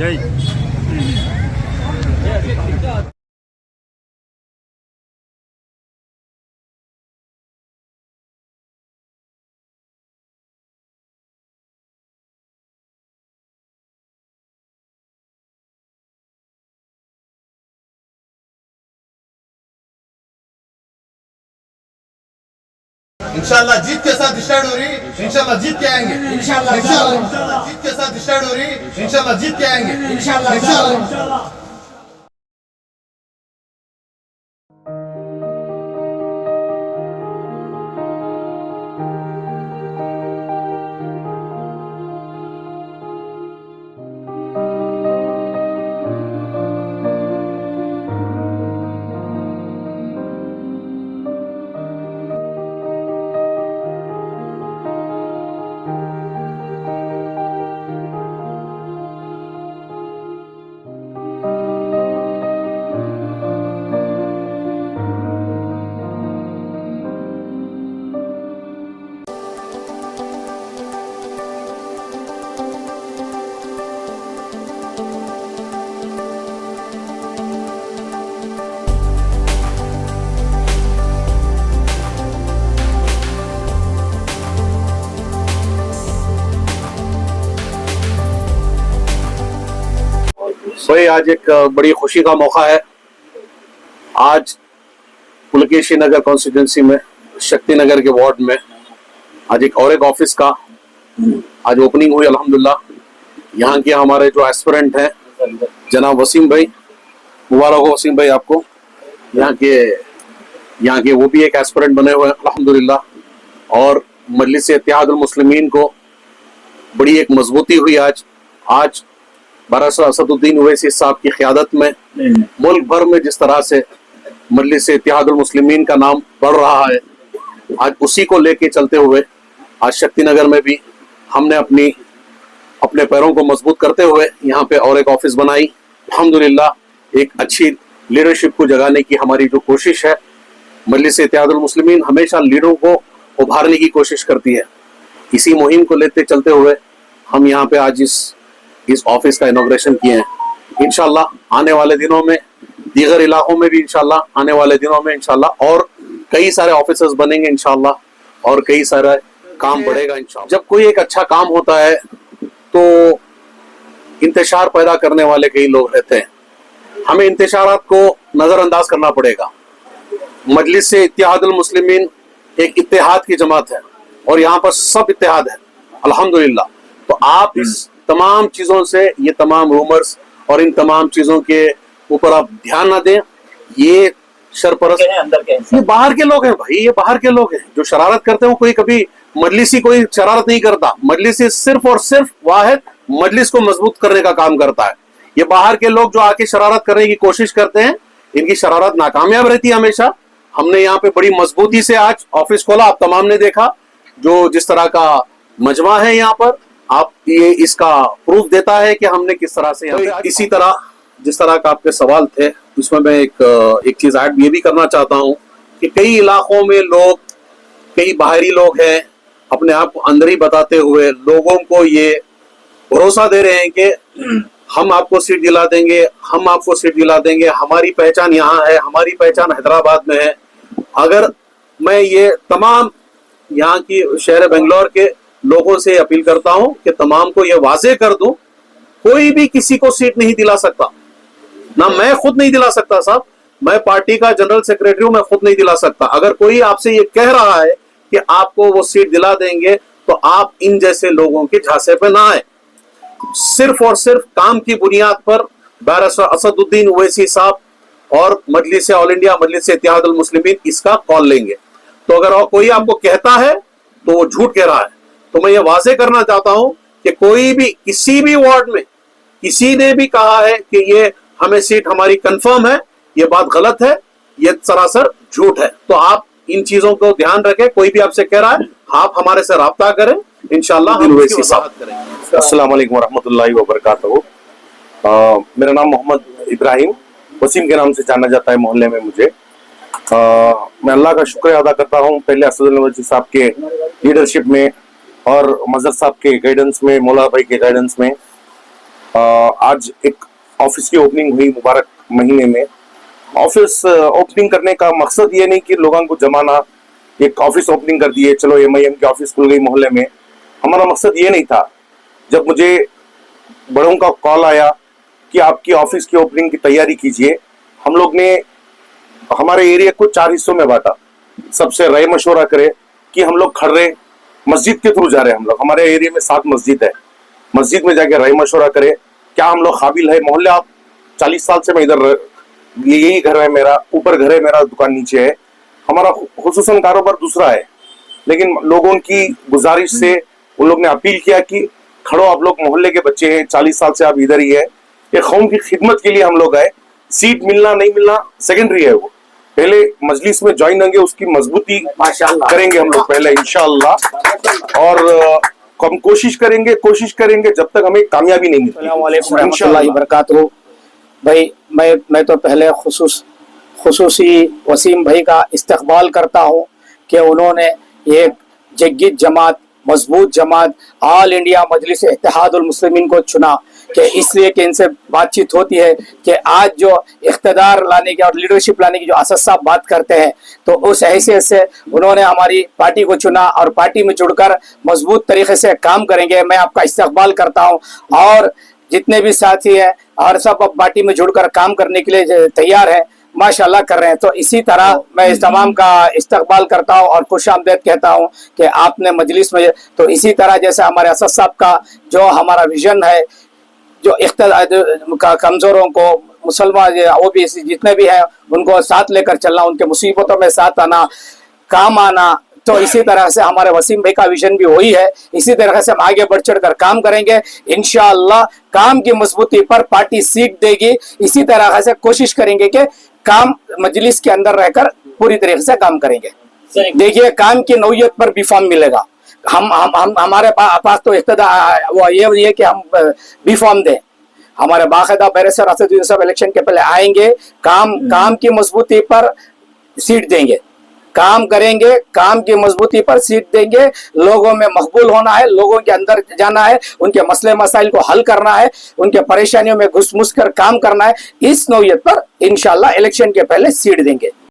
जय। इंशाल्लाह जीत के साथ स्टार्ट हो रही, इंशाल्लाह जीत के आएंगे, इंशाल्लाह जीत के साथ स्टार्ट हो रही, इंशाल्लाह जीत के आएंगे, इंशाल्लाह। भाई आज एक बड़ी खुशी का मौका है। आज पुलकेशी नगर कॉन्स्टिट्यूंसी में शक्ति नगर के वार्ड में आज एक ऑफिस का आज ओपनिंग हुई अल्हम्दुलिल्लाह। यहाँ के हमारे जो एस्पिरेंट हैं जनाब वसीम भाई, मुबारक हो वसीम भाई आपको। यहाँ के वो भी एक एस्पिरेंट बने हुए हैं अल्हम्दुलिल्लाह। और मजलिस इत्तेहादुल मुस्लिमीन को बड़ी एक मजबूती हुई आज बारासा असदुद्दीन ओवैसी साहब की क़यादत में मुल्क भर में जिस तरह से मजलिस इत्तेहादुल मुस्लिमीन का नाम बढ़ रहा है, आज उसी को लेके चलते हुए आज शक्ति नगर में भी हमने अपने पैरों को मजबूत करते हुए यहाँ पे और एक ऑफिस बनाई। अल्हम्दुलिल्लाह एक अच्छी लीडरशिप को जगाने की हमारी जो कोशिश है, मजलिस इत्तेहादुल मुस्लिमीन हमेशा लीडरों को उभारने की कोशिश करती है। इसी मुहिम को लेते चलते हुए हम यहाँ पे आज इस ऑफिस का इनॉग्रेशन किए हैं। इंशाल्लाह आने वाले दिनों में दीगर इलाकों में भी इंशाल्लाह आने वाले दिनों में इंशाल्लाह और कई सारे ऑफिसर्स बनेंगे इंशाल्लाह और कई सारा काम बढ़ेगा इंशाल्लाह। जब कोई एक अच्छा काम होता है तो इंतशार पैदा करने वाले कई लोग रहते हैं, हमें इंतशारात को नजरअंदाज करना पड़ेगा। मजलिस से इत्तेहादुल मुस्लिमीन एक इत्तेहाद की जमात है और यहाँ पर सब इत्तेहाद है अल्हम्दुलिल्लाह। तो आप इस तमाम चीजों से, ये तमाम रूमर्स और इन तमाम चीजों के ऊपर आप ध्यान ना दें। ये शरपरस्त अंदर के ये बाहर के लोग हैं भाई, ये बाहर के लोग हैं जो शरारत करते हो। कोई कभी मजलिसी कोई शरारत नहीं करता। मजलिसी सिर्फ और सिर्फ वाहिद मजलिस को मजबूत करने का काम करता है। ये बाहर के लोग जो आके शरारत करने की कोशिश करते हैं, इनकी शरारत नाकामयाब रहती है हमेशा। हमने यहाँ पे बड़ी मजबूती से आज ऑफिस खोला, आप तमाम ने देखा जो जिस तरह का मजमा है यहाँ पर, आप ये इसका प्रूफ देता है कि हमने किस तरह से इसी तरह जिस तरह का आपके सवाल थे उसमें मैं एक चीज ऐड ये भी करना चाहता हूँ कि कई इलाकों में लोग, कई बाहरी लोग हैं, अपने आप को अंदर ही बताते हुए लोगों को ये भरोसा दे रहे हैं कि हम आपको सीट दिला देंगे, हम आपको सीट दिला देंगे, हमारी पहचान यहाँ है, हमारी पहचान हैदराबाद में है। अगर मैं ये तमाम यहाँ की शहर बेंगलोर के लोगों से अपील करता हूं कि तमाम को यह वाजे कर दूं, कोई भी किसी को सीट नहीं दिला सकता। ना मैं खुद नहीं दिला सकता साहब, मैं पार्टी का जनरल सेक्रेटरी हूं, मैं खुद नहीं दिला सकता। अगर कोई आपसे ये कह रहा है कि आपको वो सीट दिला देंगे तो आप इन जैसे लोगों के झांसे पे ना आए। सिर्फ और सिर्फ काम की बुनियाद पर बैरिस्टर असदुद्दीन ओवैसी साहब और मजलिस ऑल इंडिया मजलिस इत्तेहादुल मुस्लिमीन इसका कॉल लेंगे। तो अगर कोई आपको कहता है तो वो झूठ कह रहा है। तो मैं ये वाजे करना चाहता हूं कि कोई भी किसी भी वार्ड में किसी ने भी कहा है कि ये हमें सीट हमारी कंफर्म है, ये बात गलत है, ये सरासर झूठ है। तो आप इन चीजों को ध्यान रखें। कोई भी आपसे कह रहा है आप हमारे से राब्ता करें, इंशाल्लाह हम वैसी बात करेंगे। अस्सलाम वालेकुम वरहमतुल्लाहि वबरकातुहू। मेरा नाम मोहम्मद इब्राहिम वसीम के नाम से जाना जाता है मोहल्ले में मुझे। मैं अल्लाह का शुक्र अदा करता हूँ पहले असदुद्दीन ओवैसी साहब के लीडरशिप में और मजहर साहब के गाइडेंस में, मौला भाई के गाइडेंस में आज एक ऑफिस की ओपनिंग हुई मुबारक महीने में। ऑफिस ओपनिंग करने का मकसद ये नहीं कि लोगों को जमाना, एक ऑफिस ओपनिंग कर दिए चलो MIM की ऑफिस खुल गई मोहल्ले में। हमारा मकसद ये नहीं था। जब मुझे बड़ों का कॉल आया कि आपकी ऑफिस की ओपनिंग की तैयारी कीजिए, हम लोग ने हमारे एरिया को 4 हिस्सों में बांटा। सबसे राय मशवरा करे कि हम लोग खड़ रहे मस्जिद के थ्रू जा रहे हैं। हम लोग, हमारे एरिया में 7 मस्जिद है, मस्जिद में जाके राय मशवरा करे क्या हम लोग काबिल है। मोहल्ले आप 40 साल से मैं इधर, यही घर है मेरा, ऊपर घर है मेरा, दुकान नीचे है। हमारा खुसूसन कारोबार दूसरा है, लेकिन लोगों की गुजारिश से उन लोग ने अपील किया कि खड़ो, आप लोग मोहल्ले के बच्चे हैं, 40 साल से आप इधर ही है, ये कौम की खिदमत के लिए हम लोग आए। सीट मिलना नहीं मिलना सेकेंडरी है, वो पहले मजलिस में ज्वाइन होंगे, उसकी मजबूती करेंगे हम लोग पहले इंशाअल्लाह। और हम कोशिश करेंगे जब तक हमें कामयाबी नहीं मिलती। अस्सलाम वालेकुम रहमतुल्लाहि व बरकातहू। भाई मैं तो पहले खुसूसी वसीम भाई का इस्तकबाल करता हूँ कि उन्होंने एक जग्गित जमात, मजबूत जमात, ऑल इंडिया मजलिस इत्तेहादुल मुस्लिमीन को चुना कि इसलिए कि इनसे बातचीत होती है कि आज जो इख्तिदार लाने की और लीडरशिप लाने की जो असद साहब बात करते हैं, तो उस हैसियत से उन्होंने हमारी पार्टी को चुना और पार्टी में जुड़कर मजबूत तरीके से काम करेंगे। मैं आपका इस्तकबाल करता हूं और जितने भी साथी हैं और सब अब पार्टी में जुड़कर काम करने के लिए तैयार हैं, माशाल्लाह कर रहे हैं। तो इसी तरह मैं इस तमाम का इस्तकबाल करता हूं और खुशामदीद कहता हूं कि आपने मजलिस में, तो इसी तरह जैसे हमारे असद साहब का जो हमारा विजन है, जो कमजोरों को, मुसलमान, OBC जितने भी हैं उनको साथ लेकर चलना, उनके मुसीबतों में साथ आना, काम आना, तो इसी तरह से हमारे वसीम भाई का विजन भी वही है। इसी तरह से हम आगे बढ़ चढ़ कर काम करेंगे इंशाअल्लाह। काम की मजबूती पर पार्टी सीट देगी। इसी तरह से कोशिश करेंगे कि काम मजलिस के अंदर रहकर पूरी तरीके से काम करेंगे। देखिए, काम की नौयत पर बी फॉर्म मिलेगा। हम हमारे पास तो इख्तिदा वो ये है कि हम बी फॉर्म दें। हमारे बाकायदा बैरिस्टर असदुद्दीन साहब इलेक्शन के पहले आएंगे, काम की मजबूती पर सीट देंगे, काम करेंगे, काम की मजबूती पर सीट देंगे। लोगों में मकबूल होना है, लोगों के अंदर जाना है, उनके मसले मसाइल को हल करना है, उनके परेशानियों में घुस मुस कर काम करना है। इस नौयत पर इंशाअल्लाह इलेक्शन के पहले सीट देंगे।